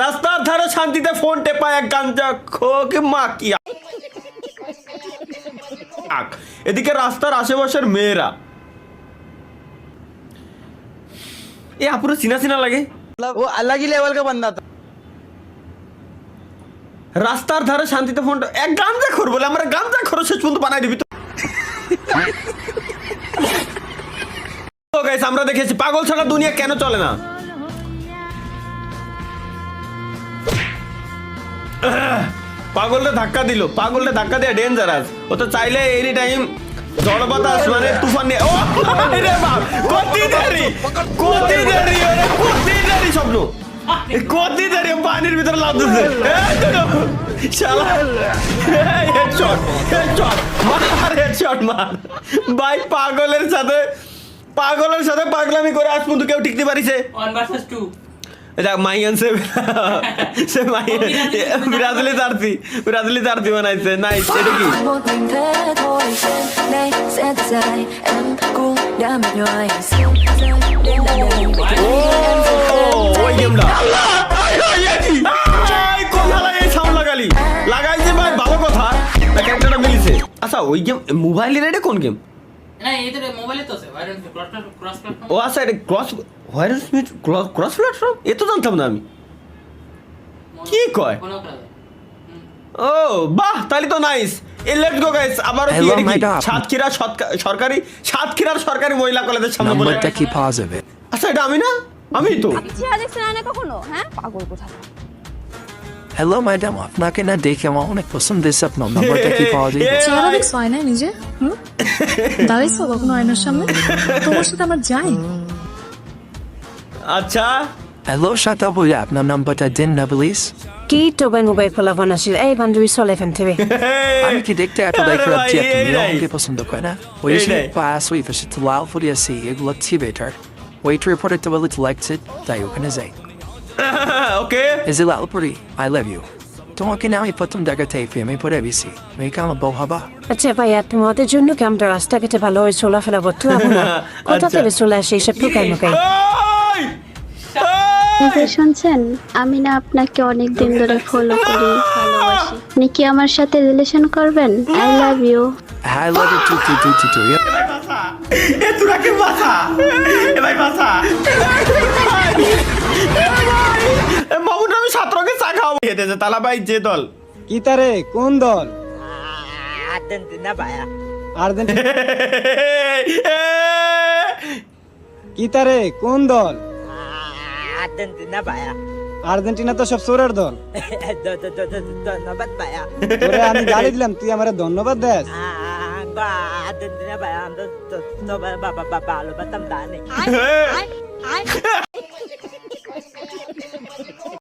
রাস্তার ধারে শান্তিতে ফোন টেপা এক গাঞ্জা খোকে মা কি এদিকে রাস্তার আশেপাশের মেয়েরা এ আপুরো চিনা চিনা লাগে वो अलग ही लेवल का बंदा था। রাস্তার ধারে শান্তিতে ফোন এক গাঞ্জা খোর বলে আমরা গাঞ্জা খোর শেষ পর্যন্ত বানাই দিবি তো গাইস আমরা দেখেছি পাগল ছাড়া দুনিয়া কেন চলে না পাগলটা ধাক্কা দিল পাগলটা ধাক্কা দিয়ে ডেঞ্জারাস ও তো চাইলে এনি টাইম ঝড় বাতাস মানে তুফান নিয়ে ও রে বাপ কতি দেরি স্বপ্ন কতি দেরি পানির ভিতরে লাফ দিচ্ছে শালা হেডশট মার হেডশট মার ভাই পাগলের সাথে পাগলামি করে আজ পর্যন্ত কেউ টিকতে পারিছে 1 vs 2 এটা মাইয়ান সে মাইয়ান ব্রাজিলি জার্সি বানাইছে নাইস এটা কি ওই গেমটা কথা লাগাই সাউন্ড লাগাইছে ভাই ভালো কথা ক্যারেক্টারটা মিলিছে আচ্ছা ওই গেম মোবাইলের এটা কোন গেম না এদের মোবাইলে তো আছে ভাইরাল ক্রস প্ল্যাটফর্ম ও আচ্ছা এটা ক্রস প্ল্যাটফর্ম এ তো জানতাম না আমি কি কয় ও বাহ তাহলে তো নাইস লেটস গো গাইস আবার কি সাতক্ষীরার সরকারি মহিলা কলেজের সামনে বলে নাম্বারটা কি পাওয়া যাবে আচ্ছা এটা আমি তো চেহারা দেখছেন না কখনো হ্যাঁ পাগল কোথা হ্যালো ম্যাডাম আপনাকে না দেখে আমার অনেক পছন্দ হয়েছে আপনার নাম্বারটা কি পাওয়া যাবে চেহারা দেখছো আয়নায় নিজে দাঁড়াইছো কখনো আয়নার সামনে তোমার সাথে আমার যাই আচ্ছা হ্যালো শাতা বলে আপনার নাম্বারটা দিন না প্লিজ কি তো মোবাইল ফোলা বানাসিল এই বান্ধবী চলে ফেন থেকে আমি কি দেখতে এত দেখে রাখছি আপনি আমাকে পছন্দ করে না ওই যে পাস ওই ফেসে তো লাল ফুরিয়ে আসি এগুলো বেটার ওয়েট রিপোর্টে তো বলে ইলেক্টেড তাই ওখানে যাই ওকে Is it Alpuri? I love you. তোমাকে না আমি প্রথম দেখাতে প্রেমে পড়ে গেছি তুমি কি আমার বউ হবা আচ্ছা ভাইয়া তোমাদের জন্য কি আমরা রাস্তা কেটে ভালো হয়ে চলাফেরা করতে পারবো না কোথা থেকে চলে আসে এসব টুকাই মুকাই শুনছেন আমি না আপনাকে অনেক দিন ধরে ফলো করি ভালোবাসি আপনি কি আমার সাথে রিলেশন করবেন I love you I love you too. এ তোরা কে বাসা এ ভাই বাসা এ মামুন আমি ছাত্রকে চা খাওয়াবো খেতেছে তালা ভাই যে দল की तारे कौन दल আর্জেন্টিনা ভাইয়া आर्जेंटीना की तारे कौन दल আর্জেন্টিনা ভাইয়া आर्जेंटीना तो सब सोरेर दल ধন্যবাদ ভাইয়া তোরে আমি গালি দিলাম তুই আমারে ধন্যবাদ দেস আর্জেন্টিনা ভাইয়া আমরা তো বাবা ভালো বাতাম দানে